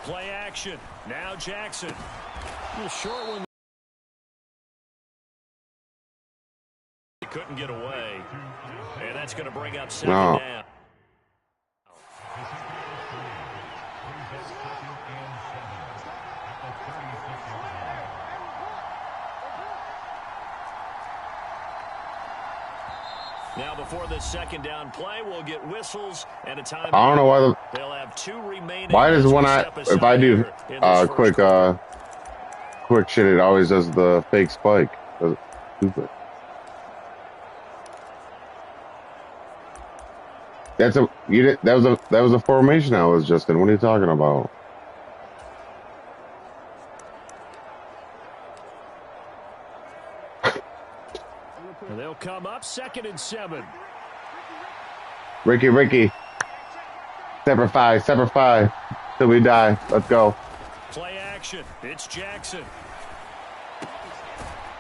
Play action. Now Jackson. A little short one. He couldn't get away. And that's going to bring up second down. Now, before the second down play, we'll get whistles and a timeout. I don't know why they'll have 2 remaining. Why does if I do quick shit, it always does the fake spike? That's stupid. That was a formation I was just in. What are you talking about? They'll come up 2nd and 7. Ricky. Semper Fi. Till we die. Let's go. Play action. It's Jackson.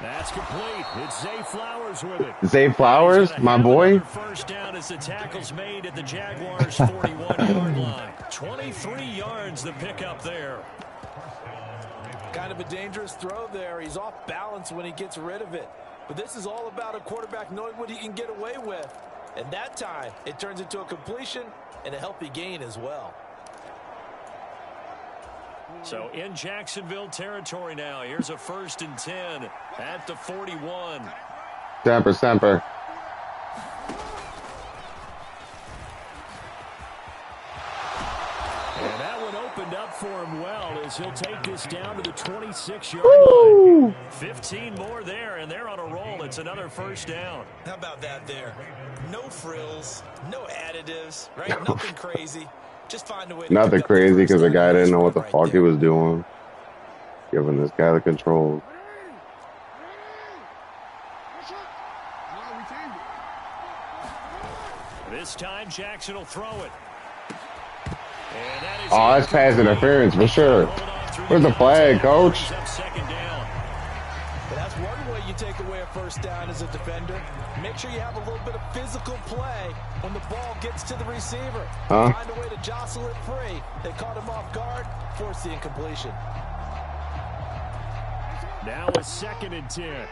That's complete. It's Zay Flowers with it. Zay Flowers, my boy. First down as the tackle's made at the Jaguars' 41-yard line. 23 yards the pickup there. Kind of a dangerous throw there. He's off balance when he gets rid of it. But this is all about a quarterback knowing what he can get away with. And that time, it turns into a completion and a healthy gain as well. So in Jacksonville territory now. Here's a 1st and 10 at the 41. Semper. And that one opened up for him well as he'll take this down to the 26-yard line. 15 more there, and they're on a roll. It's another 1st down. How about that there? No frills, no additives, right? Nothing crazy. Just find a way to Nothing crazy because the guy didn't know what the fuck he was doing. Giving this guy the controls. This time Jackson will throw it. Oh, that's pass interference for sure. Where's the flag, coach? Second down. But that's one way you take away a 1st down as a defender. Make sure you have a little bit of physical play when the ball gets to the receiver. Find a way to jostle it free. They caught him off guard, forced the incompletion. Now a 2nd and 10.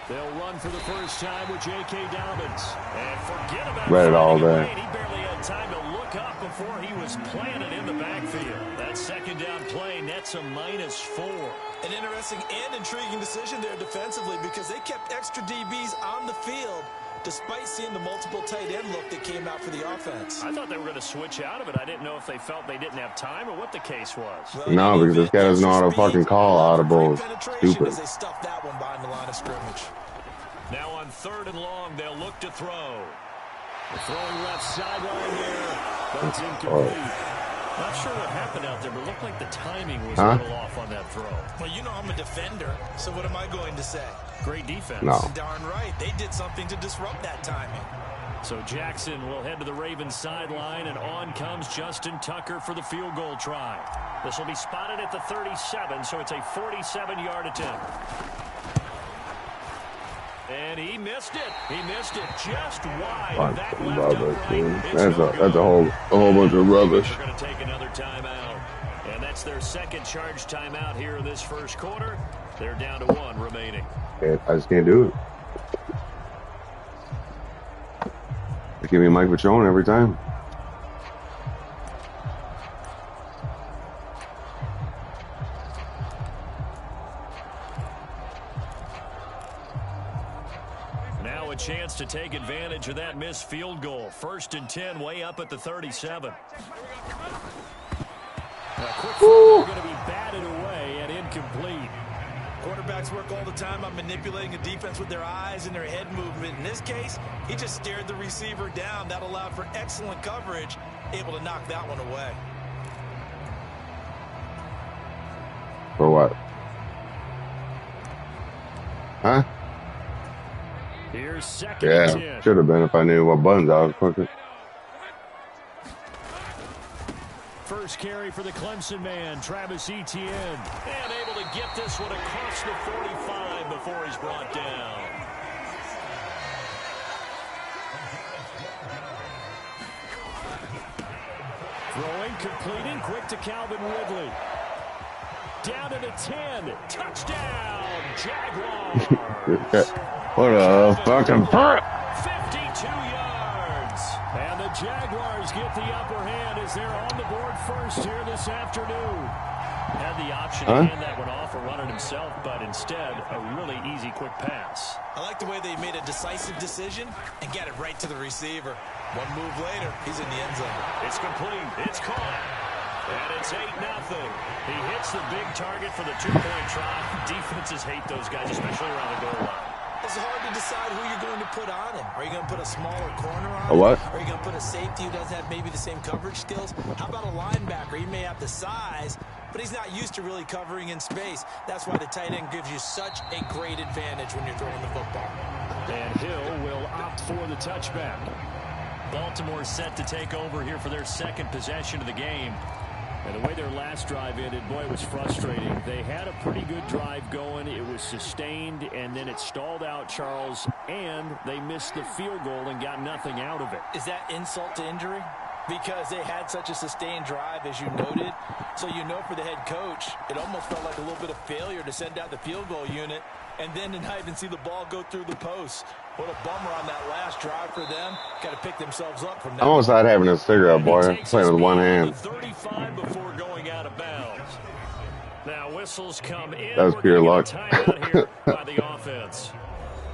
They'll run for the first time with J.K. Dobbins. And forget about read it all day. He barely had time to look up before he was planted in the backfield. That 2nd down play nets a -4. An interesting and intriguing decision there defensively because they kept extra DBs on the field despite seeing the multiple tight end look that came out for the offense. I thought they were going to switch out of it. I didn't know if they felt they didn't have time or what the case was. Well, no, because this guy doesn't know how to fucking call audible. Stupid. As they stuffed that one behind the line of scrimmage. Now on 3rd and long, they'll look to throw. The throwing left sideline there, but it's incomplete. Not sure what happened out there, but it looked like the timing was a little off on that throw. Well, you know I'm a defender, so what am I going to say? Great defense. No. Darn right. They did something to disrupt that timing. So Jackson will head to the Ravens sideline, and on comes Justin Tucker for the field goal try. This will be spotted at the 37, so it's a 47-yard attempt. And he missed it. He missed it just wide. That left upright. That's a whole bunch of rubbish. They're going to take another timeout. And that's their 2nd charge timeout here in this 1st quarter. They're down to 1 remaining. I just can't do it. They give me Mike Patron every time. Now a chance to take advantage of that missed field goal. 1st and 10, way up at the 37. A quick throw going to be batted away and incomplete. Quarterbacks work all the time on manipulating a defense with their eyes and their head movement. In this case, he just stared the receiver down. That allowed for excellent coverage, able to knock that one away. For what? Huh? Here's 2nd and 10. Should have been if I knew what buttons I was clicking. First carry for the Clemson man, Travis Etienne. And able to get this one across the 45 before he's brought down. completing, quick to Calvin Ridley. Down to the 10. Touchdown, Jaguars. What a fucking perk. 52 yards. And the Jaguars get the upper hand as they're on the board first here this afternoon. Had the option to hand that one off or run it himself, but instead, a really easy, quick pass. I like the way they made a decisive decision and got it right to the receiver. One move later, he's in the end zone. It's complete. It's caught. And it's 8-0. He hits the big target for the two-point try. Defenses hate those guys, especially around the goal line. It's hard to decide who you're going to put on him. Are you going to put a smaller corner on him? A what? Are you going to put a safety who doesn't have maybe the same coverage skills? How about a linebacker? He may have the size, but he's not used to really covering in space. That's why the tight end gives you such a great advantage when you're throwing the football. And Hill will opt for the touchback. Baltimore set to take over here for their second possession of the game. And the way their last drive ended, boy, it was frustrating. They had a pretty good drive going. It was sustained, and then it stalled out, Charles, and they missed the field goal and got nothing out of it. Is that insult to injury? Because they had such a sustained drive, as you noted. So you know for the head coach, it almost felt like a little bit of failure to send out the field goal unit and then to not even see the ball go through the post. What a bummer on that last drive for them. Got to pick themselves up from that. I'm almost not having a cigarette, boy. Playing with one hand. 35 before going out of bounds. Now whistles come in. That was pure luck. Timeout here by the offense.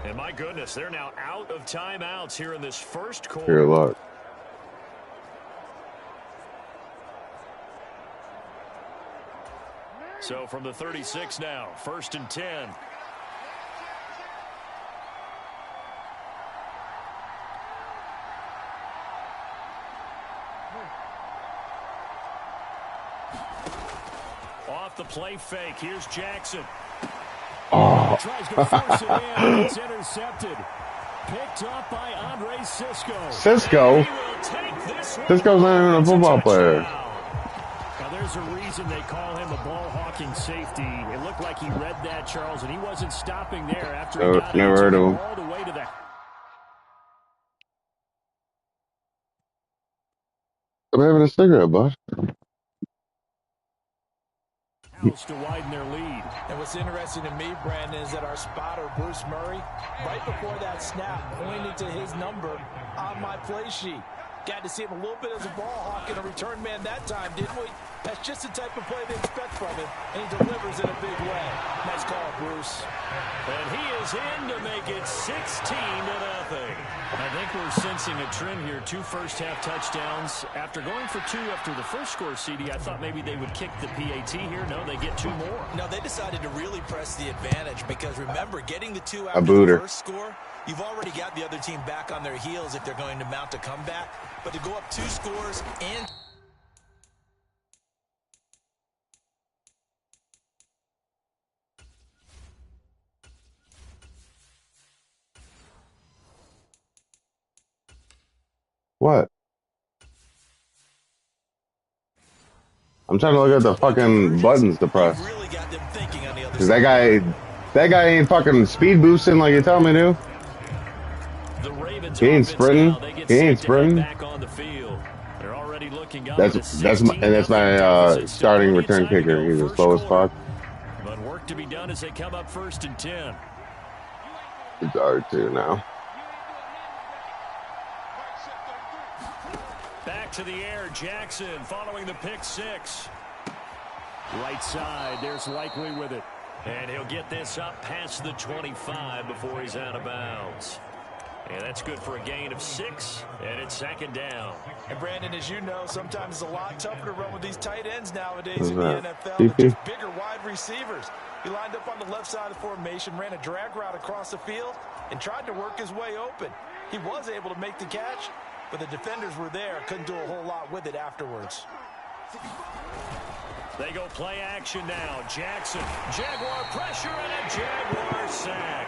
And my goodness, they're now out of timeouts here in this first quarter. Pure luck. So from the 36 now, 1st and 10. Off the play fake, here's Jackson. Oh. Tries to force it in, it's intercepted. Picked up by Andre Sisco. Cisco? Cisco's not even a football player. Now there's a reason they call him a ball-hawking safety. It looked like he read that, Charles, and he wasn't stopping there after he got never heard of him. all the way to the... I'm having a cigarette, bud. To widen their lead. And what's interesting to me, Brandon, is that our spotter, Bruce Murray, right before that snap, pointed to his number on my play sheet. Got to see him a little bit as a ball hawk and a return man that time, didn't we? That's just the type of play they expect from him, and he delivers in a big way. Nice call, Bruce. And he is in to make it 16-0. I think we're sensing a trend here. 2 first-half touchdowns. After going for 2 after the first score, CD, I thought maybe they would kick the PAT here. No, they get 2 more. No, they decided to really press the advantage because, remember, getting the 2 after the first score, you've already got the other team back on their heels if they're going to mount a comeback. But to go up 2 scores and... What? I'm trying to look at the fucking buttons to press. Cause that guy ain't fucking speed boosting like you tell me to. He ain't sprinting. He ain't sprinting. That's my starting return kicker. He's the slowest fuck. But work to be done as they come up 1st and 10. It's R2 now. Back to the air, Jackson following the pick 6. Right side, there's Likely with it. And he'll get this up past the 25 before he's out of bounds. And that's good for a gain of 6, and it's 2nd down. And Brandon, as you know, sometimes it's a lot tougher to run with these tight ends nowadays in the NFL than just bigger wide receivers. He lined up on the left side of the formation, ran a drag route across the field, and tried to work his way open. He was able to make the catch, but the defenders were there, couldn't do a whole lot with it afterwards. They go play action now. Jackson, Jaguar pressure, and a Jaguar sack.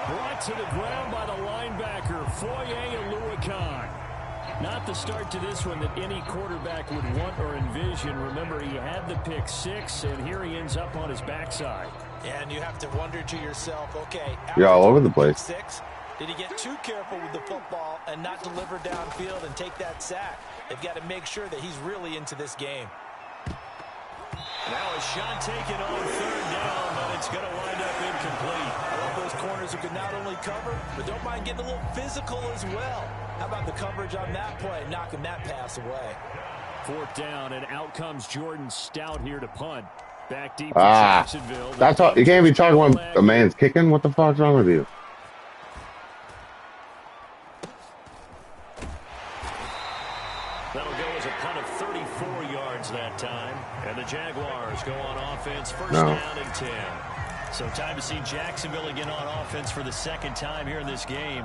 Brought to the ground by the linebacker, Foye Aluakon. Not the start to this one that any quarterback would want or envision. Remember, he had the pick 6, and here he ends up on his backside. And you have to wonder to yourself, okay, you're all over the place. 6, Did he get too careful with the football and not deliver downfield and take that sack? They've got to make sure that he's really into this game. Now a shot taken on third down, but it's going to wind up incomplete. I love those corners who can not only cover, but don't mind getting a little physical as well. How about the coverage on that play, knocking that pass away? Fourth down, and out comes Jordan Stout here to punt. Back deep for Jacksonville. That's all. You can't be talking when a man's kicking. What the fuck's wrong with you? That'll go as a punt of 34 yards that time. And the Jaguars go on offense, first down and 10. So time to see Jacksonville again on offense for the second time here in this game.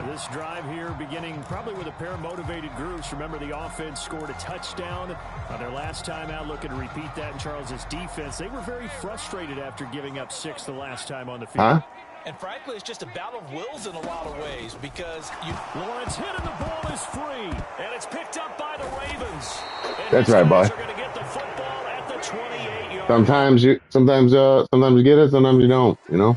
This drive here beginning probably with a pair of motivated groups. Remember, the offense scored a touchdown on their last time out, looking to repeat that in Charles's defense. They were very frustrated after giving up 6 the last time on the field. And frankly, it's just a battle of wills in a lot of ways because Lawrence hit and the ball is free. And it's picked up by the Ravens. And that's right, boy. Going to get the football at the 28-yard. Sometimes you get it, sometimes you don't, you know?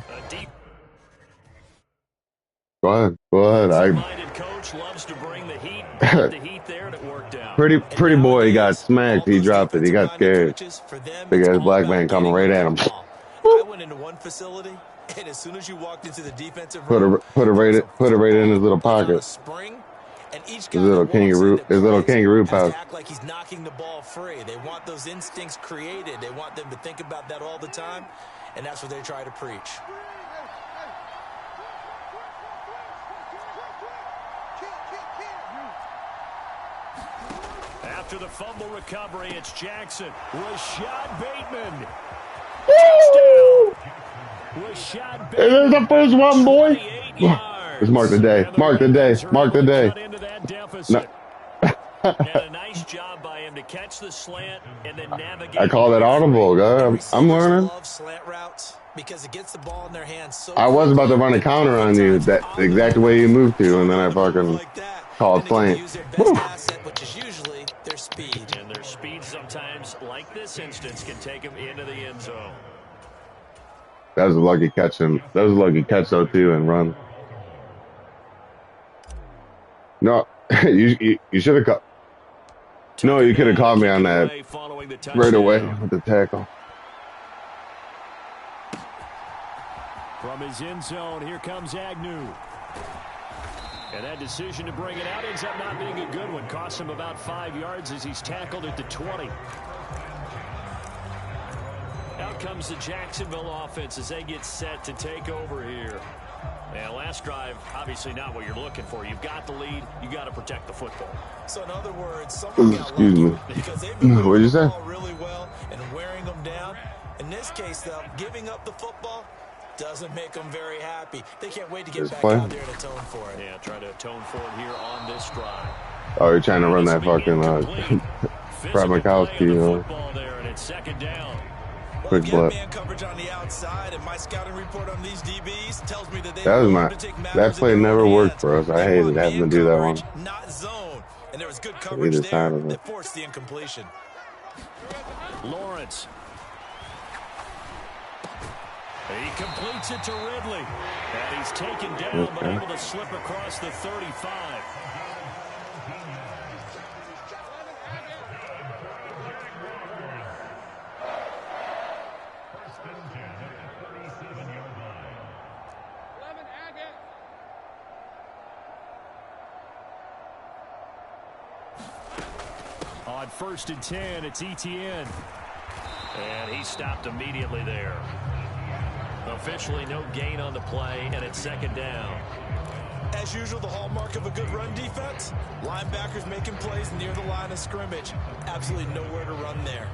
Go ahead. Coach loves to bring the heat. The heat there, and it worked out. Pretty boy, he got smacked. He dropped it. He got scared. Big ass black man coming right at him. I went into one facility, and as soon as you walked into the defensive room, put it right in his little pocket. His little kangaroo pouch. Act like he's knocking the ball free. They want those instincts created. They want them to think about that all the time, and that's what they try to preach. After the fumble recovery, it's Jackson. Rashad Bateman. Woo! Rashad Bateman. It is the first one, boy. Let's mark the day. Mark the day. Mark the day. No. And a nice job by him to catch the slant and then navigate. I call that audible, guys. I'm learning. Slant routes because it gets the ball in their hands so I was about to run a counter on you, that the exact way you moved to, and then I fucking called slant. Which is usually their speed. And their speed sometimes, like this instance, can take them into the end zone. That was a lucky catch, though, too, and run. No, you should have caught. No, you could have caught me on that right away with the tackle. From his end zone, here comes Agnew. And that decision to bring it out ends up not being a good one. Cost him about 5 yards as he's tackled at the 20. Out comes the Jacksonville offense as they get set to take over here. And last drive, obviously not what you're looking for. You've got the lead. You got to protect the football. So in other words, someone got lucky because they've been moving the ball really well and wearing them down. In this case, though, giving up the football doesn't make them very happy. They can't wait to get back out there and atone for it. Yeah, try to atone for it here on this drive. Oh, you're trying to run that fucking Brad Mikowski, you know. There, and it's second down. Quick blip. Man coverage on the outside, and my scouting report on these DBs tells me that they that play never worked for us. I hated having to do that one. Not zone, and there was good coverage there that forced the incompletion. Lawrence. He completes it to Ridley. And he's taken down, but able to slip across the 35. On 1st and 10, it's Etienne. And he stopped immediately there. Officially no gain on the play, and it's second down. As usual, the hallmark of a good run defense, linebackers making plays near the line of scrimmage. Absolutely nowhere to run there.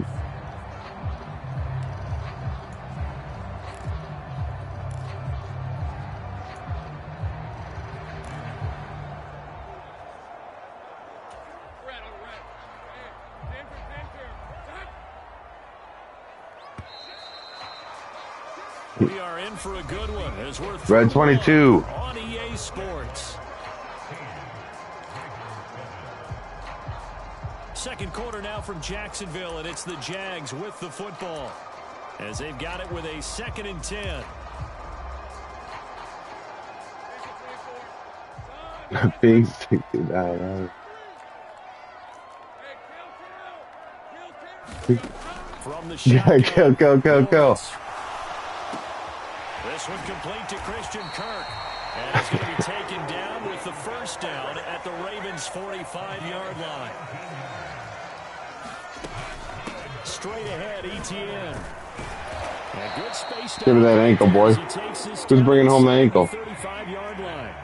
We are in for a good one as we're Red 22 on EA Sports. Second quarter now from Jacksonville, and it's the Jags with the football as they've got it with a 2nd and 10. Being $69. From the Yeah, shotgun. kill. This one complete to Christian Kirk. And he's going to be taken down with the first down at the Ravens' 45-yard line. Straight ahead, ETN. And good space. Give me that ankle, boy. Who's bringing home the ankle? 35-yard line.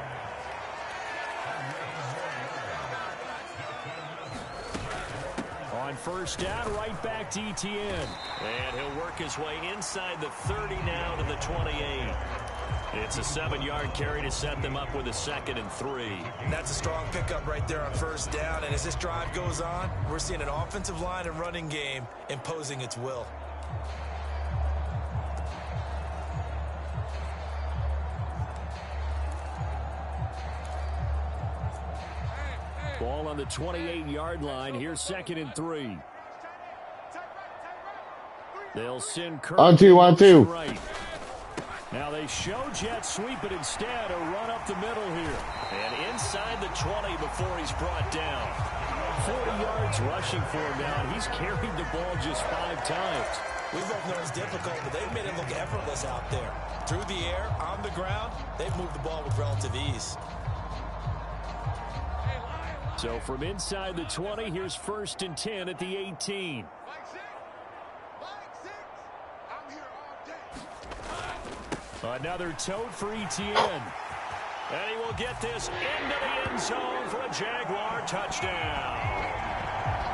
On first down, right back to ETN. And he'll work his way inside the 30 now to the 28. It's a 7-yard carry to set them up with a 2nd and 3. That's a strong pickup right there on first down. And as this drive goes on, we're seeing an offensive line and running game imposing its will. Ball on the 28-yard line. Here's 2nd and 3. They'll send Kirk. On two. Right. Now they show jet sweep, but instead a run up the middle here. And inside the 20 before he's brought down. 40 yards rushing for him now. He's carried the ball just 5 times. We both know it's difficult, but they've made it look effortless out there. Through the air, on the ground, they've moved the ball with relative ease. So from inside the 20, here's 1st and 10 at the 18. Another tote for ETN. And he will get this into the end zone for a Jaguar touchdown.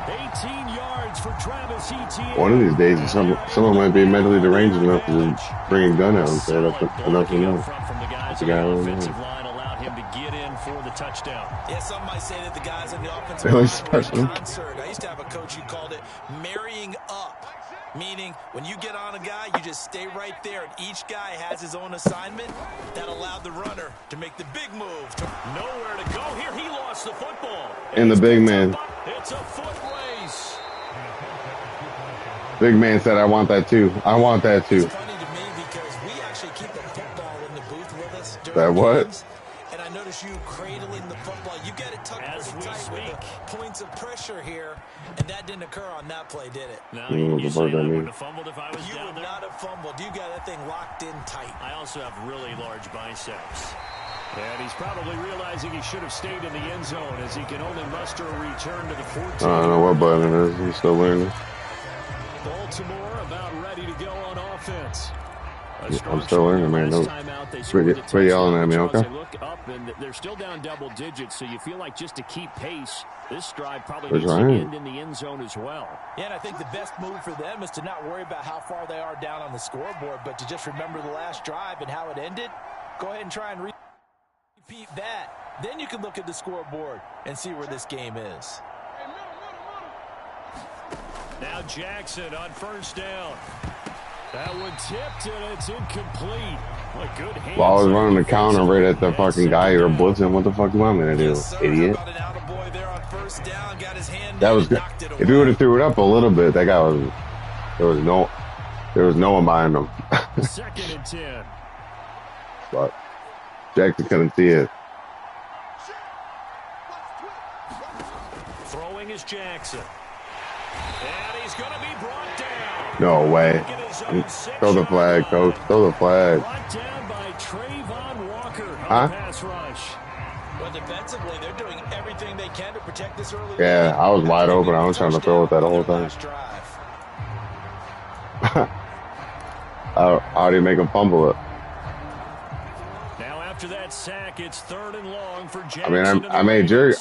18 yards for Travis Etienne. One of these days, someone might be mentally deranged enough to just bring a gun out and say that's enough to know. From the guys on the offensive line allowed him to get in for the touchdown. Yeah, some might say that the guys on the offensive line were in concert. I used to have a coach who called it marrying up. Meaning, when you get on a guy, you just stay right there, and each guy has his own assignment. That allowed the runner to make the big move. Nowhere to go here. He lost the football. And the big man. It's a foot race. Big man said, I want that too. I want that too. It's funny to me because we actually keep a football in the booth with us during that what? games. And I notice you cradling the football. You get it tucked pretty tight with the points of pressure here. And that didn't occur on that play, did it? No, you say I wouldn't have fumbled if I was down there? You would not have fumbled. You got that thing locked in tight. I also have really large biceps. And he's probably realizing he should have stayed in the end zone as he can only muster a return to the 14. I don't know what button it is. He's still learning. Baltimore about ready to go on offense. I'm still learning, man. Don't quit yelling at me, okay? They look up and they're still down double digits, so you feel like just to keep pace, this drive probably needs to end in the end zone as well. Yeah, and I think the best move for them is to not worry about how far they are down on the scoreboard, but to just remember the last drive and how it ended. Go ahead and try and repeat that. Then you can look at the scoreboard and see where this game is. Now Jackson on first down. That one tipped and it's incomplete. What good hands. Well, I was running the counter right at the fucking guy you were blitzing. What the fuck am I gonna do, idiot? That was good. If you would have threw it up a little bit, that guy was. There was no one behind him. 2nd and 10. But Jackson couldn't see it. Throwing is Jackson. And he's going to be brought down. No way. Throw the flag, coach. Throw the flag. Brought down by Trayvon Walker. Huh? Pass rush. Well, defensively, they're doing everything they can to protect this early. Yeah, I was wide open. I was trying to throw it that whole time. How do you make him fumble it? Now after that sack, it's 3rd and long for Jackson. I mean, I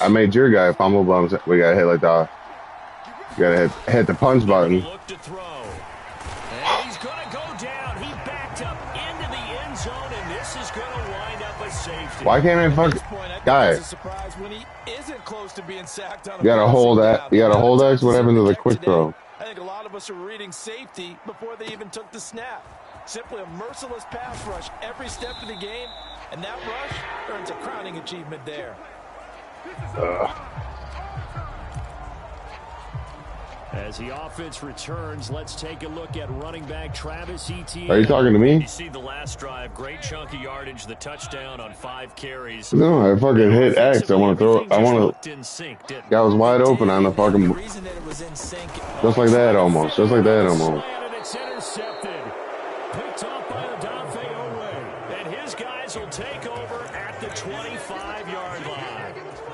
made your guy fumble, but we got hit like that. You gotta hit the punch button. Look to throw. And he's going to go down. He backed up into the end zone, and this is going to wind up a safety. Why can't I fuck guy? You gotta hold that. You gotta hold X. What happened to the quick throw? I think a lot of us are reading safety before they even took the snap. Simply a merciless pass rush every step of the game, and that rush earns a crowning achievement there. As the offense returns, let's take a look at running back Travis Etienne. Are you talking to me? You see the last drive, great chunk of yardage, the touchdown on 5 carries. No, I fucking hit X. I want to throw. I want to. Guy was wide open on the fucking. Just like that almost. Just like that almost. It's intercepted. Picked up by Odafe Owe. And his guys will take over at the 25-yard line.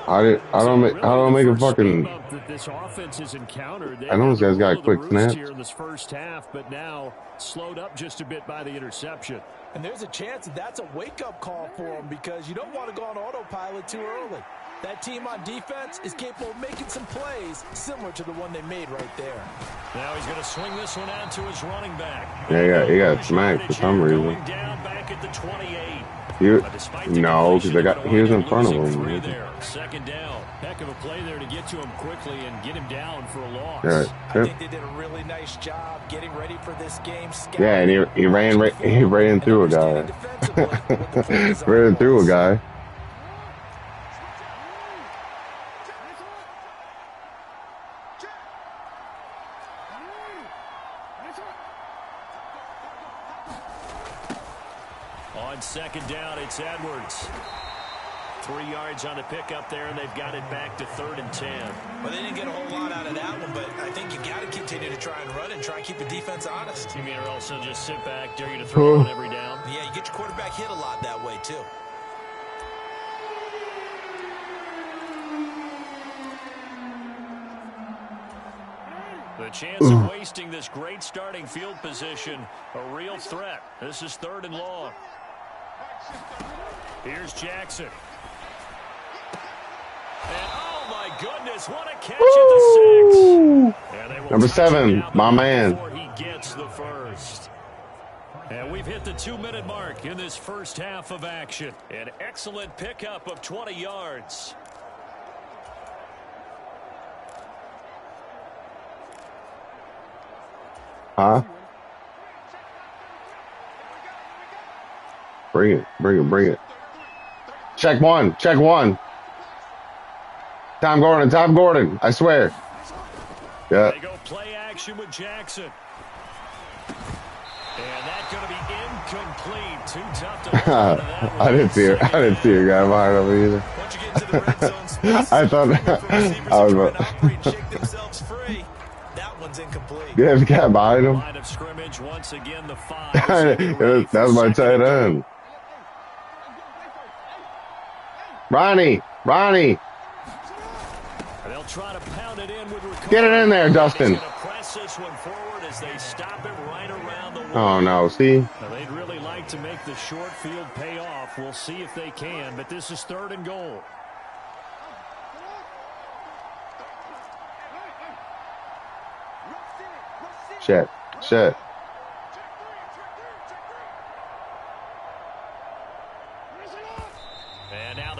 I don't make a fucking. This offense has encountered. I know this guy's got a quick snap here in this first half, but now slowed up just a bit by the interception. And there's a chance that's a wake-up call for him because you don't want to go on autopilot too early. That team on defense is capable of making some plays similar to the one they made right there. Now he's going to swing this one out to his running back. Yeah, he got smacked for some reason. Down back at the 28. No, because he was in front of him. Second down. Heck of a play there to get to him quickly and get him down for a loss. Yeah, I think they did a really nice job getting ready for this game. Yeah, and he ran through a guy. Ran through a guy. On second down, it's Edwards. 3 yards on the pickup there, and they've got it back to 3rd and 10. Well, they didn't get a whole lot out of that one, but I think you got to continue to try and run and try and keep the defense honest. You mean or also just sit back, dare you to throw on every down? Yeah, you get your quarterback hit a lot that way, too. The chance of wasting this great starting field position, a real threat. This is 3rd and long. Here's Jackson. And oh my goodness, what a catch at the 6. Number 7, my man. He gets the first. And we've hit the 2-minute mark in this first half of action. An excellent pickup of 20 yards. Huh? Bring it. Check one. Tom Gordon, I swear. Yeah. They go play action with Jackson. And that's going to be incomplete. Too tough to I didn't see a guy behind him either. Once you get into the red zone space, I thought I was about shake themselves free. That one's incomplete. Yeah, the guy behind him. Line of scrimmage once again, the 5. That was my tight end. Ronnie. They'll try to pound it in with recovery. Get it in there, Dustin. Press this one forward as they stop it right around the wall. Oh no, see? Now, they'd really like to make the short field pay off. We'll see if they can, but this is 3rd and goal. Shit.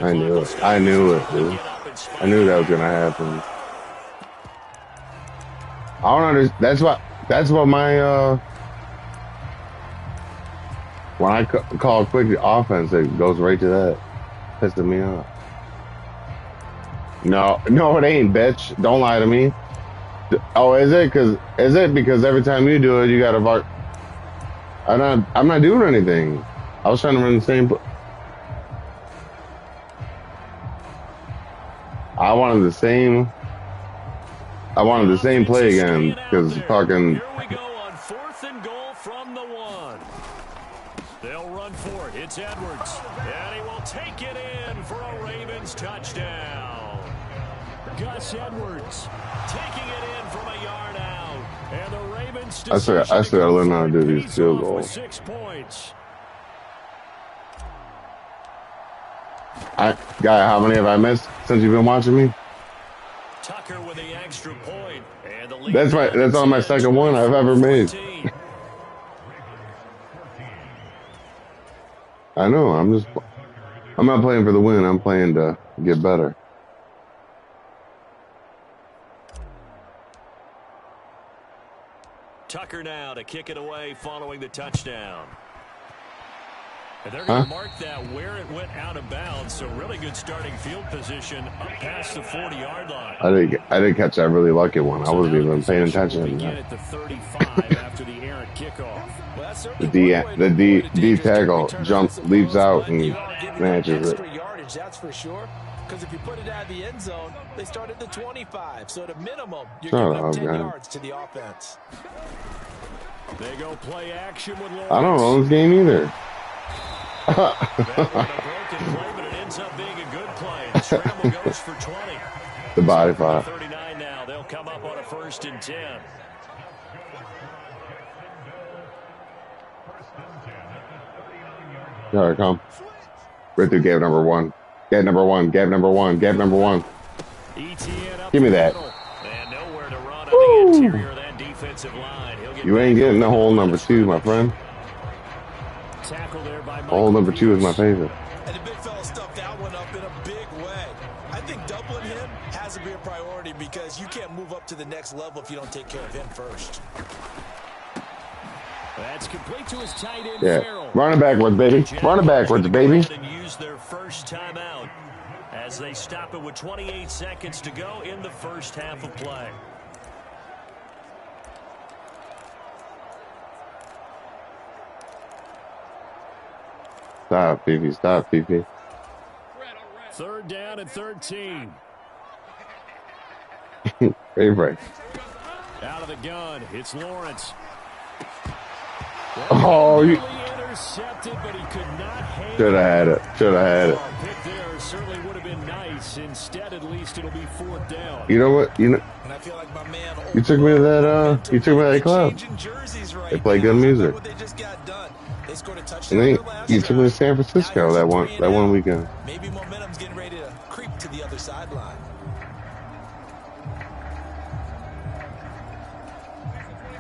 I knew it, dude. I knew that was gonna happen. I don't understand. That's what my when I call quick offense, it goes right to that. Pissing me off. No, it ain't, bitch. Don't lie to me. Oh, is it? Because every time you do it, you gotta bark. I'm not doing anything. I was trying to run the same. I wanted the same play again because fucking. Here we go on 4th and goal from the 1. They'll run for it. It's Edwards, and he will take it in for a Ravens touchdown. Gus Edwards taking it in from a yard out, and the Ravens. I still gotta learn how to do these field goals. 6 points. Guy, how many have I missed since you've been watching me? Tucker with the extra point, and the lead. That's on my second one I've ever made. I know. I'm not playing for the win. I'm playing to get better. Tucker now to kick it away following the touchdown. And they're going to mark that where it went out of bounds. So really good starting field position up past the 40-yard line. I didn't catch that really lucky one. I wasn't even paying attention. Begin at the 35 after the errant kickoff. The D tackle leaps out and manages it. Yardage, that's for sure. Because if you put it out of the end zone, they start at the 25. So at a minimum, you're giving up 10 yards to the offense. They go play action with Lawrence. I don't know this game either. That was a broken play, but it ends up being a good play. The scramble goes for 20. The body five. 39 now. They'll come up on a 1st and 10. All right, come. Right through gap number 1. Gap number 1. Gap number 1. Gap number 1. Give me that. And nowhere to run on the interior of that defensive line. You ain't getting the hole number 2, my friend. Hole number 2 is my favorite. And the big fella stuffed that one up in a big way. I think doubling him has to be a priority because you can't move up to the next level if you don't take care of him first. That's complete to his tight end. Yeah, running backwards, baby. Running backwards, baby. And use their first timeout as they stop it with 28 seconds to go in the first half of play. Stop, Fifi. Stop, Fifi. 3rd down and 13. Favorite. Out of the gun, it's Lawrence. Oh, you intercepted, but he could not hang. should have had it. Should have had it. Pick there certainly would have been nice. Instead, at least it'll be 4th down. You know what? You know. And I feel like my man, you took me to that. You took me to that club. They play good music. And then you took me to San Francisco that one weekend. Maybe momentum's getting ready to creep to the other sideline.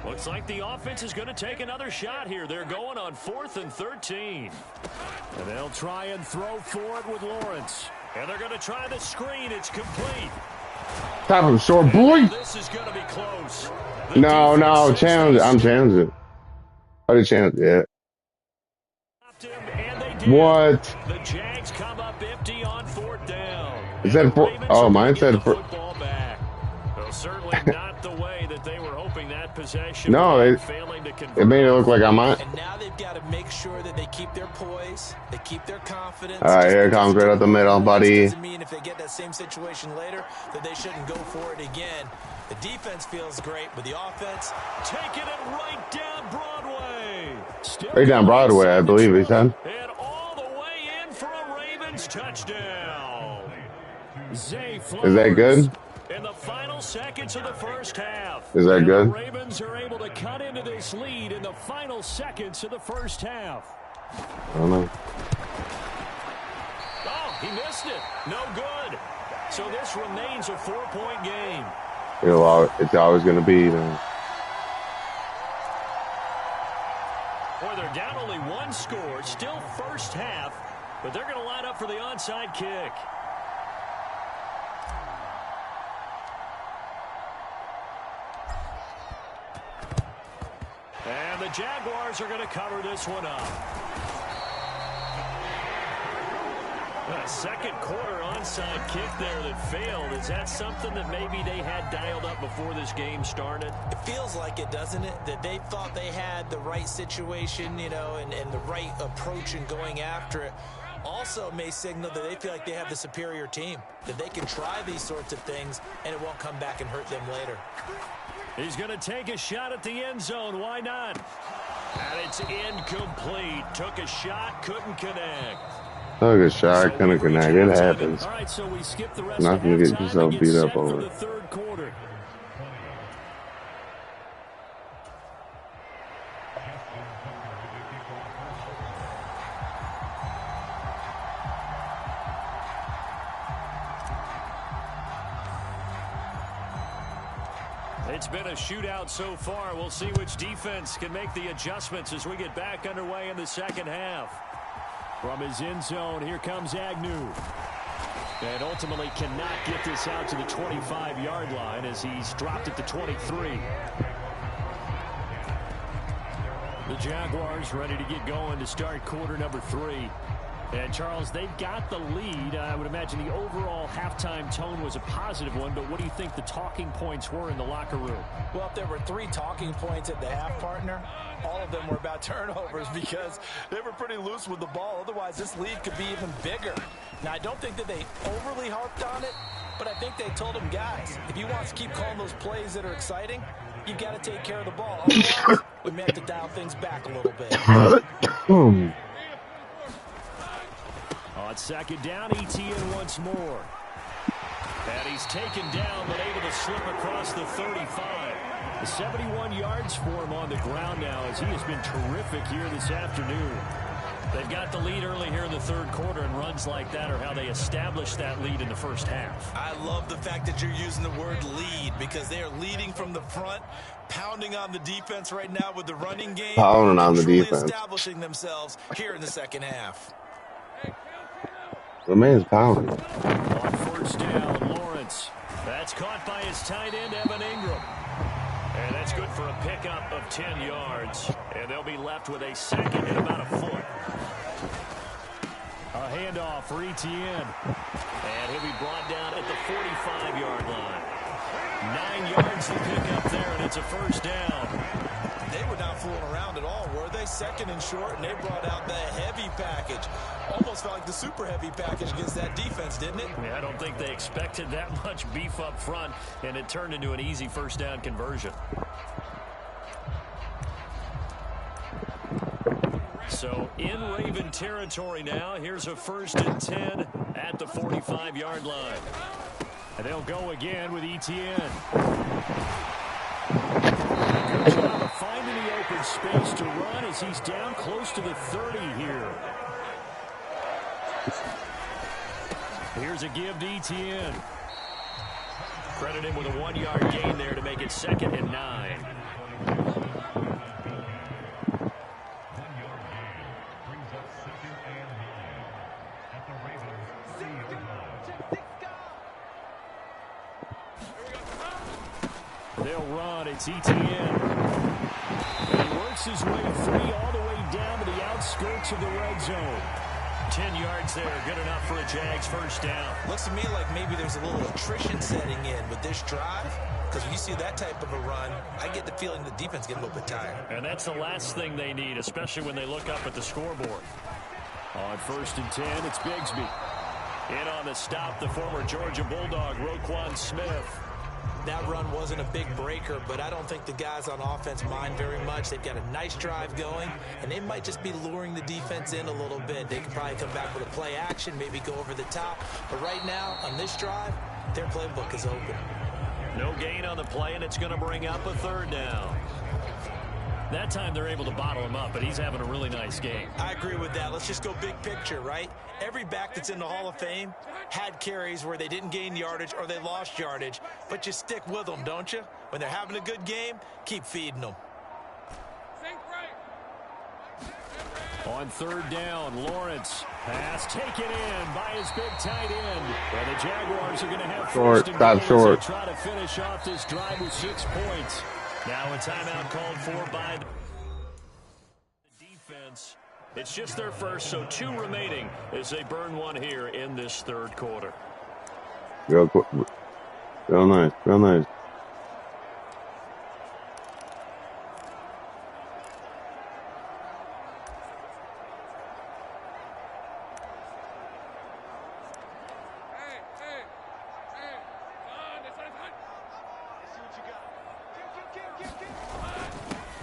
Looks like the offense is going to take another shot here. They're going on 4th and 13. And they'll try and throw for it with Lawrence. And they're going to try the screen. It's complete. Top of the short, boy. This is going to be close. No, challenge it. I'm challenging. I didn't challenge it yet. What? The Jags come up empty on 4th down. Is that for? Oh, mine said for. Well, certainly not the way that they were hoping that possession. No, it made it look like I'm on. And now they've got to make sure that they keep their poise, they keep their confidence. All right, here it comes right up the middle, buddy. Doesn't mean if they get that same situation later that they shouldn't go for it again. The defense feels great, but the offense taking it right down Broadway. Right down Broadway, I believe he said. And all the way in for a Ravens touchdown. Is that good? In the final seconds of the first half. Is that good? The Ravens are able to cut into this lead in the final seconds of the first half. I don't know. Oh, he missed it. No good. So this remains a 4-point game. It's always going to be. Boy, they're down only 1 score. Still first half. But they're going to line up for the onside kick. And the Jaguars are going to cover this one up. A second quarter onside kick there that failed. Is that something that maybe they had dialed up before this game started? It feels like it, doesn't it? That they thought they had the right situation, you know, and the right approach in going after it. Also may signal that they feel like they have the superior team, that they can try these sorts of things and it won't come back and hurt them later. He's going to take a shot at the end zone. Why not? And it's incomplete. Took a shot, couldn't connect. Took a shot, couldn't connect. It happens. All right, so we skip the rest Not of going to get halftime yourself and beat set up for over the it. third quarter. It's been a shootout so far. We'll see which defense can make the adjustments as we get back underway in the second half. From his end zone, here comes Agnew. And ultimately cannot get this out to the 25-yard line as he's dropped at the 23. The Jaguars ready to get going to start quarter number 3. And, Charles, they've got the lead. I would imagine the overall halftime tone was a positive one, but what do you think the talking points were in the locker room? Well, if there were 3 talking points at the half, partner, all of them were about turnovers because they were pretty loose with the ball. Otherwise, this lead could be even bigger. Now, I don't think that they overly harped on it, but I think they told them, guys, if you want to keep calling those plays that are exciting, you've got to take care of the ball. Otherwise, we may have to dial things back a little bit. On second down, ETN once more. And he's taken down, but able to slip across the 35. 71 yards for him on the ground now, as he has been terrific here this afternoon. They've got the lead early here in the third quarter, and runs like that are how they establish that lead in the first half. I love the fact that you're using the word lead, because they are leading from the front, pounding on the defense right now with the running game. Pounding on the defense. Establishing themselves here in the second half. The man's pounding. On first down, Lawrence. That's caught by his tight end, Evan Ingram. And that's good for a pickup of 10 yards. And they'll be left with a second and about a foot. A handoff for ETN. And he'll be brought down at the 45-yard line. 9 yards to pick up there, and it's a first down. They were not fooling around at all, were they? Second and short, and they brought out the heavy package. Almost felt like the super heavy package against that defense, didn't it? Yeah, I don't think they expected that much beef up front, and it turned into an easy first down conversion. So in Raven territory now. Here's a 1st and 10 at the 45-yard line. And they'll go again with ETN. Good job of finding the open space to run as he's down close to the 30 here. Here's a give to ETN. Credit him with a 1-yard gain there to make it 2nd and 9. They'll run. It's ETN. And he works his way free all the way down to the outskirts of the red zone. 10 yards there. Good enough for a Jags first down. Looks to me like maybe there's a little attrition setting in with this drive. Because when you see that type of a run, I get the feeling the defense gets a little bit tired. And that's the last thing they need, especially when they look up at the scoreboard. On 1st and 10, it's Bigsby. In on the stop, the former Georgia Bulldog, Roquan Smith. That run wasn't a big breaker, but I don't think the guys on offense mind very much. They've got a nice drive going, and they might just be luring the defense in a little bit. They could probably come back with a play action, maybe go over the top. But right now, on this drive, their playbook is open. No gain on the play, and it's going to bring up a 3rd down. That time they're able to bottle him up, but he's having a really nice game. I agree with that. Let's just go big picture, right? Every back that's in the Hall of Fame had carries where they didn't gain yardage or they lost yardage, but you stick with them, don't you? When they're having a good game, keep feeding them. On 3rd down, Lawrence. Pass taken in by his big tight end. And the Jaguars are going to have short, stop short. Try to finish off this drive with 6 points. Now a timeout called for by the defense. It's just their first, so 2 remaining as they burn one here in this 3rd quarter. Real quick. Real nice. Real nice.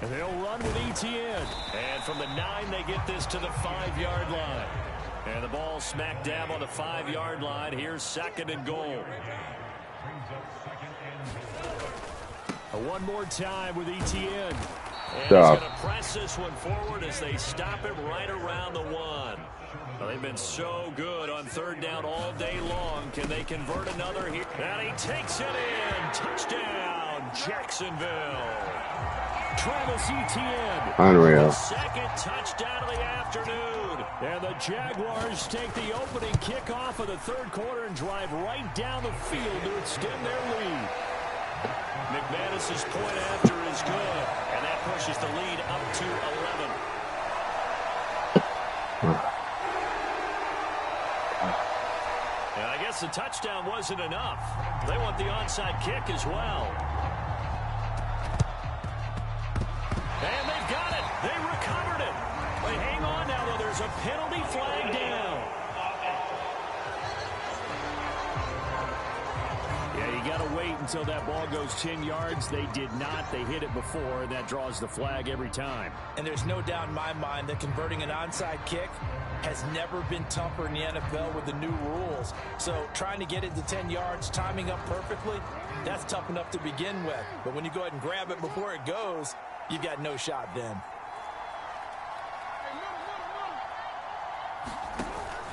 And they'll run with ETN. And from the 9, they get this to the 5-yard line. And the ball smack dab on the 5-yard line. Here's 2nd and goal. One more time with ETN. And he's going to press this one forward as they stop him right around the 1. Well, they've been so good on 3rd down all day long. Can they convert another here? And he takes it in. Touchdown, Jacksonville. Travis Etienne. Unreal. 2nd touchdown of the afternoon. And the Jaguars take the opening kickoff of the 3rd quarter and drive right down the field to extend their lead. McManus's point after is good, and that pushes the lead up to 11. And I guess the touchdown wasn't enough. They want the onside kick as well. And they've got it. They recovered it. They hang on now, though. There's a penalty flag down. Yeah, you got to wait until that ball goes 10 yards. They did not. They hit it before, and that draws the flag every time. And there's no doubt in my mind that converting an onside kick has never been tougher in the NFL with the new rules. So trying to get it to 10 yards, timing up perfectly, that's tough enough to begin with. But when you go ahead and grab it before it goes, you've got no shot then.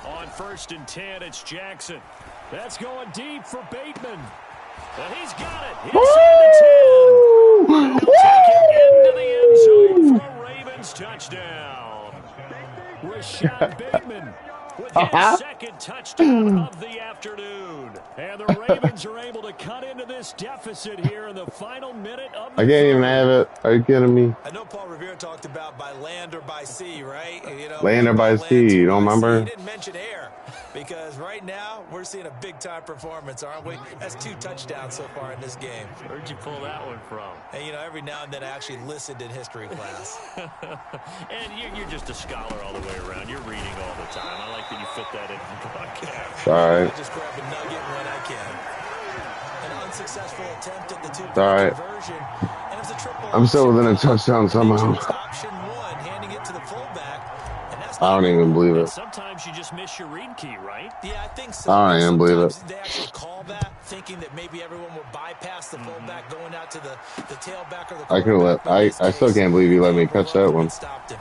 On 1st and 10, it's Jackson. That's going deep for Bateman. And he's got it. Inside the 10. They'll take it into the end zone for a Ravens touchdown. Rashad Bateman with his second touchdown of the afternoon. And the Ravens are able to cut into this deficit here in the final minute of the I can't even have it. Are you kidding me? I know Paul Revere talked about by land or by sea, right? You know, Land or by sea, you don't remember? He didn't mention air because right now we're seeing a big-time performance, aren't we? That's 2 touchdowns so far in this game. Where'd you pull that one from? And, you know, every now and then I actually listened in history class. And you're just a scholar all the way around. You're reading all the time. I like that you fit that in the broadcast. All right. I just grab a nugget when I can. An unsuccessful attempt at the 2-point All right. conversion. And it was a triple I'm still within a touchdown somehow. Option 1, handing it to the fullback. And that's I don't even believe it. Sometimes you just miss your read key, right? Yeah, I think so. I don't even believe it. They actually call that, thinking that maybe everyone will bypass the fullback going out to the tailback or the I could let. I still can't believe you let me catch that one. Stopped him.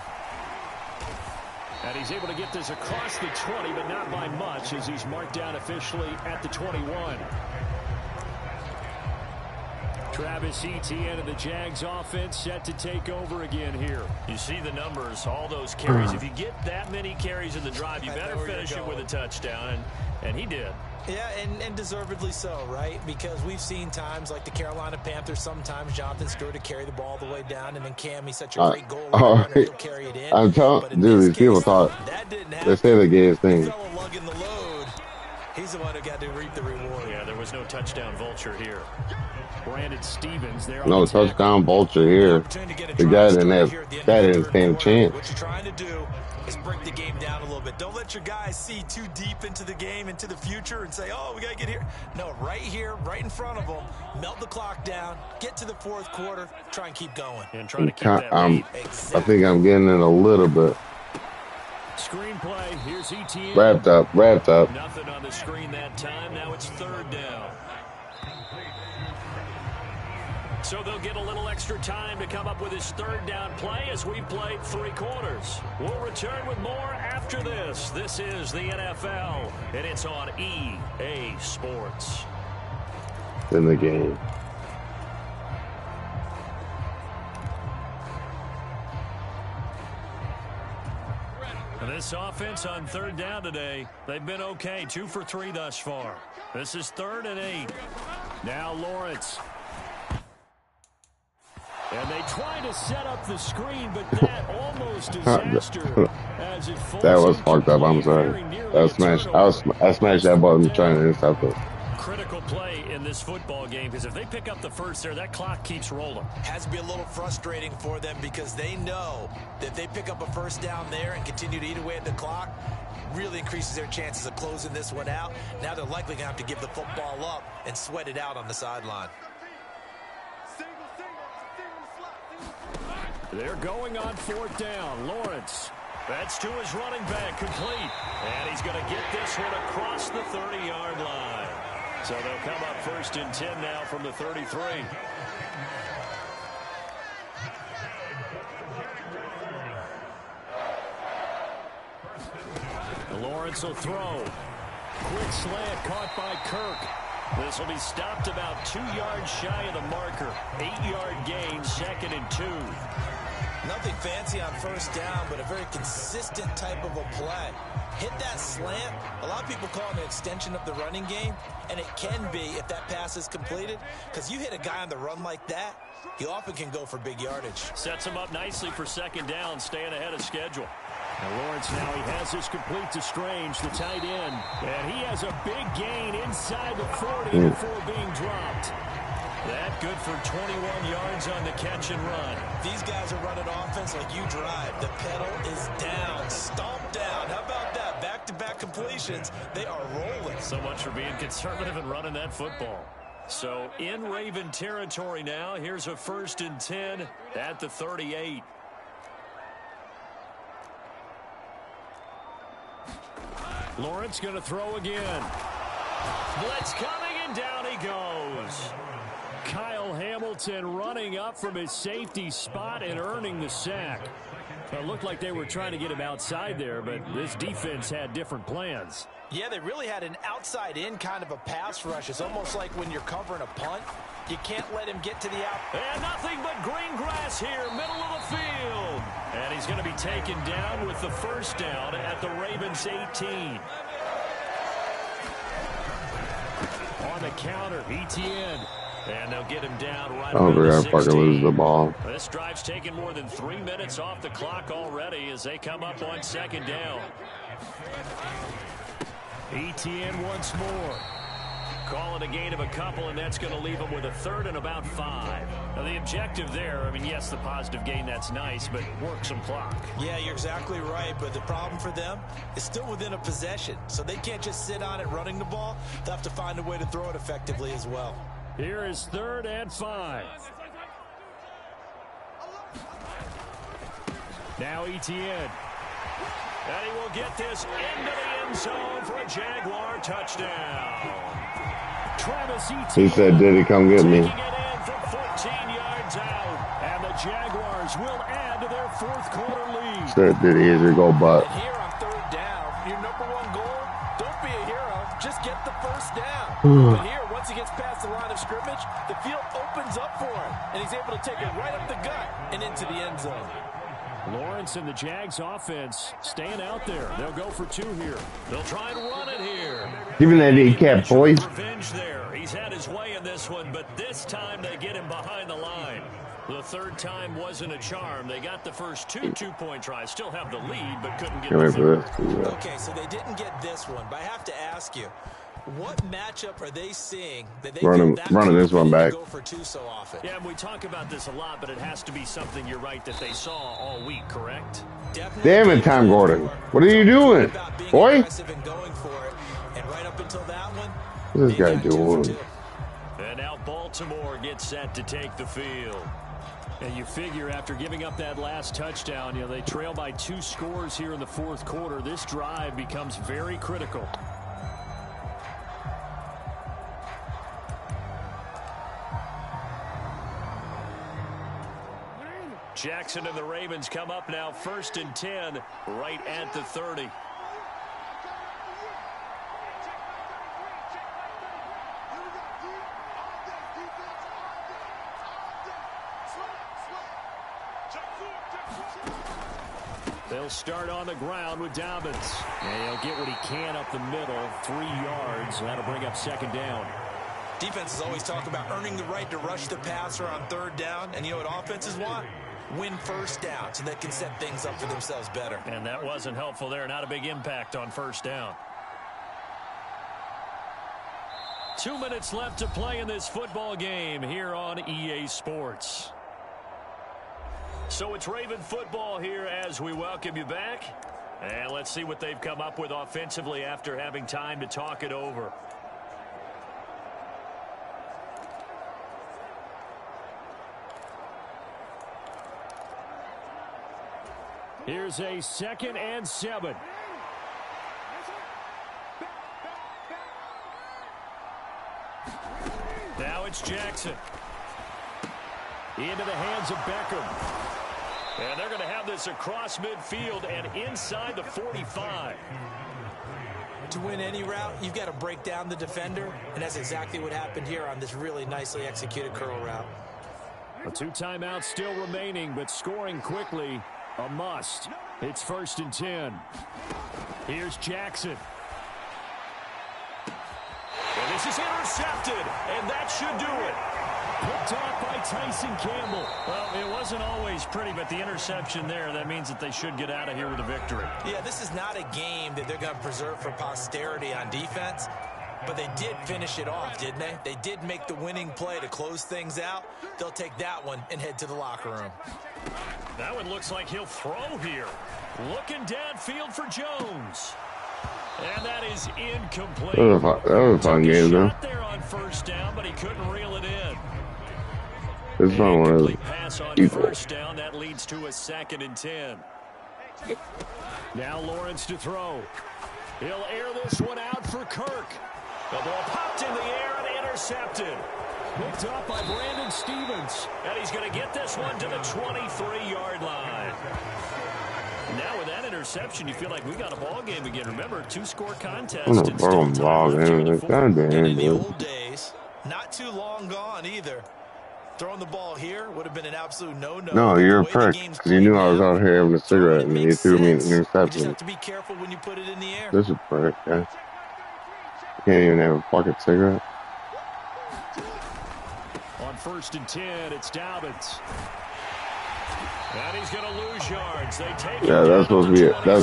And he's able to get this across the 20, but not by much as he's marked down officially at the 21. Travis Etienne of the Jags offense set to take over again here. You see the numbers, all those carries. If you get that many carries in the drive, you better finish it with a touchdown, and he did. Yeah, and deservedly so, right? Because we've seen times like the Carolina Panthers, sometimes Jonathan Stewart to carry the ball all the way down, and then Cam, he's such a great goal runner, he'll carry it in. I'm telling, dude, these people thought they say the gayest thing. Lugging the load, he's the one who got to reap the reward. Yeah, there was no touchdown vulture here. Brandon Stevens there. No touchdown vulture here. The guy didn't stand a chance. What you're trying to do is break the game down a little bit. Don't let your guys see too deep into the game, into the future, and say, oh, we got to get here. No, right here, right in front of them, melt the clock down, get to the 4th quarter, try and keep going. And try to keep that lead. I think I'm getting it a little bit. Screenplay, here's Etienne. Wrapped up. Nothing on the screen that time. Now it's 3rd down. So they'll get a little extra time to come up with his 3rd down play as we've played 3 quarters. We'll return with more after this. This is the NFL, and it's on EA Sports. In the game. And this offense on 3rd down today, they've been okay. 2 for 3 thus far. This is 3rd and 8. Now Lawrence. And they try to set up the screen, but that almost disaster. As it that was fucked up. I'm sorry. That was smashed. I smashed that button trying to intercept it. Critical play in this football game because if they pick up the first there, that clock keeps rolling. Has to be a little frustrating for them because they know that if they pick up a 1st down there and continue to eat away at the clock, really increases their chances of closing this one out. Now they're likely going to have to give the football up and sweat it out on the sideline. They're going on 4th down. Lawrence. That's to his running back, complete. And he's going to get this one across the 30-yard line. So they'll come up 1st and 10 now from the 33. Lawrence will throw. Quick slant caught by Kirk. This will be stopped about 2 yards shy of the marker. 8-yard gain, 2nd and 2. Nothing fancy on first down, but a very consistent type of a play. Hit that slant. A lot of people call it an extension of the running game, and it can be if that pass is completed, because you hit a guy on the run like that, he often can go for big yardage. Sets him up nicely for second down, staying ahead of schedule. And Lawrence now, he has this complete to Strange, the tight end. And he has a big gain inside the 40 before being dropped. That good for 21 yards on the catch and run. These guys are running offense like you drive. The pedal is down, stomped down. How about that? Back-to-back completions. They are rolling. So much for being conservative and running that football. So in Raven territory now. Here's a 1st and 10 at the 38. Lawrence going to throw again. Blitz coming, and down he goes. Kyle Hamilton running up from his safety spot and earning the sack. It looked like they were trying to get him outside there, but this defense had different plans. Yeah, they really had an outside-in kind of a pass rush. It's almost like when you're covering a punt, you can't let him get to the out. And nothing but green grass here, middle of the field. And he's going to be taken down with the first down at the Ravens 18. On the counter, ETN. And they'll get him down right around the 16. Fucking lose the ball. This drive's taken more than 3 minutes off the clock already as they come up on second down. ETN once more. Call it a gain of a couple, and that's going to leave them with a 3rd and about 5. Now, the objective there, I mean, yes, the positive gain, that's nice, but work some clock. Yeah, you're exactly right, but the problem for them is still within a possession, so they can't just sit on it running the ball. They'll have to find a way to throw it effectively as well. Here is 3rd and 5. Now ETN. And he will get this into the end zone for a Jaguar touchdown. Travis Etienne. He said, did he come get me? Taking it in from 14 yards out. And the Jaguars will add to their 4th quarter lead. Said, did he easily go butt? And here on 3rd down, your #1 goal, don't be a hero. Just get the first down. But here, once he gets past the line of scrimmage, the field opens up for him. And he's able to take it right up the gut and into the end zone. Lawrence and the Jags offense staying out there. They'll go for 2 here. They'll try and run it here. Give me that kneecap, boys. Revenge there. He's had his way in this one, but this time they get him behind the line. The 3rd time wasn't a charm. They got the first 2 two-point tries. Still have the lead, but couldn't get the 3rd. Okay, so they didn't get this one, but I have to ask you, what matchup are they seeing that they running this one back? Go for 2 so often? Yeah, we talk about this a lot, but it has to be something, you're right, that they saw all week, correct? Definitely. Damn it, Tom Gordon. What are you doing, boy? And going for it. And right up until that one, what's this guy doing? And now Baltimore gets set to take the field. And you figure after giving up that last touchdown, you know, they trail by 2 scores here in the 4th quarter. This drive becomes very critical. Jackson and the Ravens come up now 1st and 10 right at the 30. They'll start on the ground with Dobbins. And he'll get what he can up the middle, 3 yards. That'll bring up 2nd down. Defenses always talk about earning the right to rush the passer on 3rd down. And you know what offenses want? Win first down so they can set things up for themselves better. And that wasn't helpful there. Not a big impact on 1st down. 2 minutes left to play in this football game here on EA Sports. So it's Raven football here as we welcome you back. And let's see what they've come up with offensively after having time to talk it over. Here's a 2nd and 7. Now it's Jackson. Into the hands of Beckham. And they're going to have this across midfield and inside the 45. To win any route, you've got to break down the defender, and that's exactly what happened here on this really nicely executed curl route. 2 timeouts still remaining, but scoring quickly, a must. It's 1st and 10. Here's Jackson. And this is intercepted, and that should do it. Picked off by Tyson Campbell. Well, it wasn't always pretty, but the interception there, that means that they should get out of here with a victory. Yeah, this is not a game that they're going to preserve for posterity on defense, but they did finish it off, didn't they? They did make the winning play to close things out. They'll take that one and head to the locker room. That one looks like he'll throw here. Looking downfield for Jones. And that is incomplete. That was a fun game, though. There on 1st down, but he couldn't reel it in. This one was pass on equal. 1st down. That leads to a 2nd and 10. Now Lawrence to throw. He'll air this one out for Kirk. The ball popped in the air and intercepted. Picked up by Brandon Stevens. And he's going to get this one to the 23-yard line. Now with that interception, you feel like we got a ball game again. Remember, 2-score contest. I'm not ball game. In the old days, not too long gone either. Throwing the ball here would have been an absolute no-no. No, you're a prick, because you knew I was out here having a cigarette, and you threw me an interception. You just have to be careful when you put it in the air. This is a prick, yeah. You can't even have a fucking cigarette. On 1st and 10, it's Dobbins. And he's going to lose yards. They take that's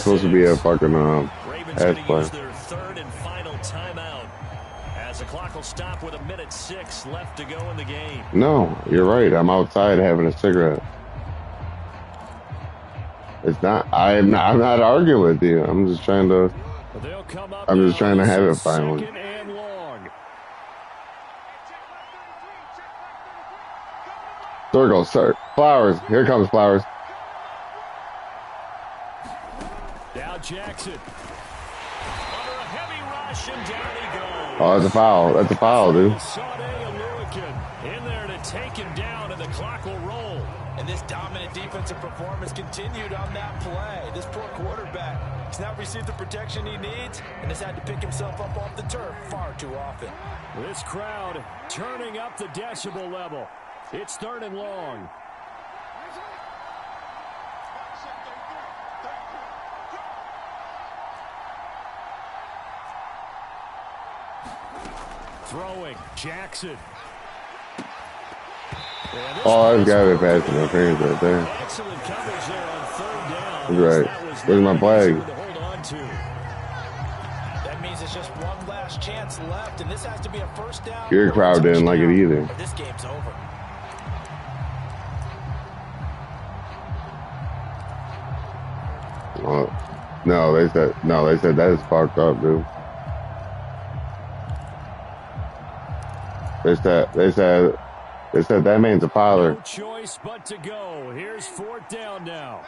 supposed to be a fucking ass play. Use their 3rd and final timeout as the clock will stop with 1:06 left to go in the game. No, you're right. I'm outside having a cigarette. It's not. I'm not arguing with you. I'm just trying to. I'm just trying to have it finally. Circle, sir. Flowers. Here comes Flowers. Now Jackson. Under a heavy rush and down he goes. Oh, that's a foul. That's a foul, dude. In there to take him down, and the clock will roll. And this dominant defensive performance continued on that play. This poor quarterback has not received the protection he needs and has had to pick himself up off the turf far too often. This crowd turning up the decibel level. It's 3rd and long. Throwing, Jackson. Oh, that's got to be past interference right there. Excellent coverage there on 3rd down. That's right. Where's my flag? That means it's just one last chance left, and this has to be a 1st down. Your crowd didn't like it either. This game's over. No, they said that is fucked up, dude. They said that man's a father. No choice but to go. Here's 4th down now.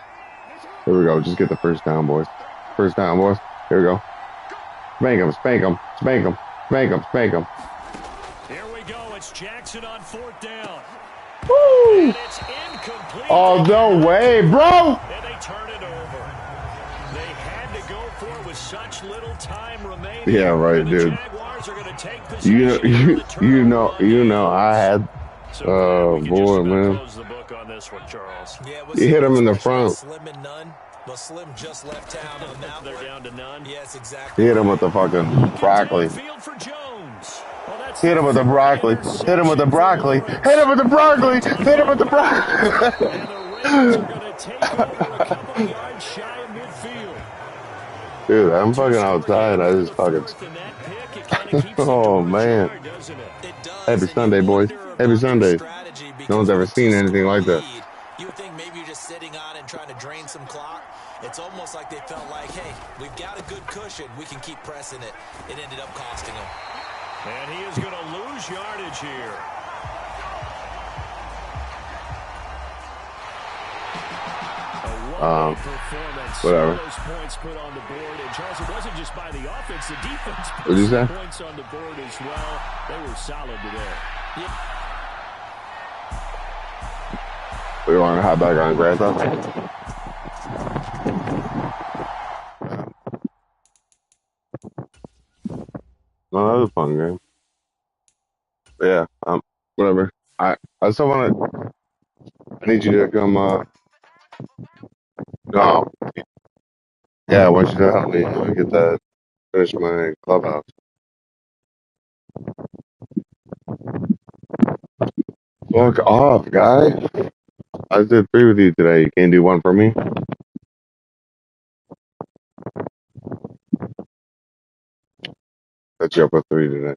Here we go. Just get the 1st down, boys. 1st down, boys. Here we go. Spank him, spank him, spank him, spank him, spank him. Here we go. It's Jackson on 4th down. Woo! And it's incomplete. Oh, no way, bro! And they turn it over. They had to go for it with such little time remaining. Yeah, right, dude. Jaguars are going to take you know, I had. Oh boy, man! You hit him in the front. Slim and none. Well, Slim just left town on that. They're down to none. Yes, exactly. Hit him with the fucking broccoli. Hit him with the broccoli. Hit him with the broccoli. Hit him with the broccoli. Hit him with the broccoli. Dude, I'm fucking outside. I just fucking. Oh man! Happy Sunday, boys. Happy Sunday. No one's ever seen anything like that. You would think maybe you're just sitting on and trying to drain some clock. It's almost like they felt like, hey, we've got a good cushion. We can keep pressing it. It ended up costing them. And he is going to lose yardage here. Whatever. Points put on the board, and Charles, it wasn't just by the offense, the defense put some points on the board as well. They were solid today. Yep. We want to hot dog on grass up. No, that was a fun game. But yeah, whatever. I still want to. I need you to come. No, yeah, I want you to help me get that. Finish my clubhouse. Fuck off, guy. I did 3 with you today. You can't do 1 for me. Set you up with 3 today.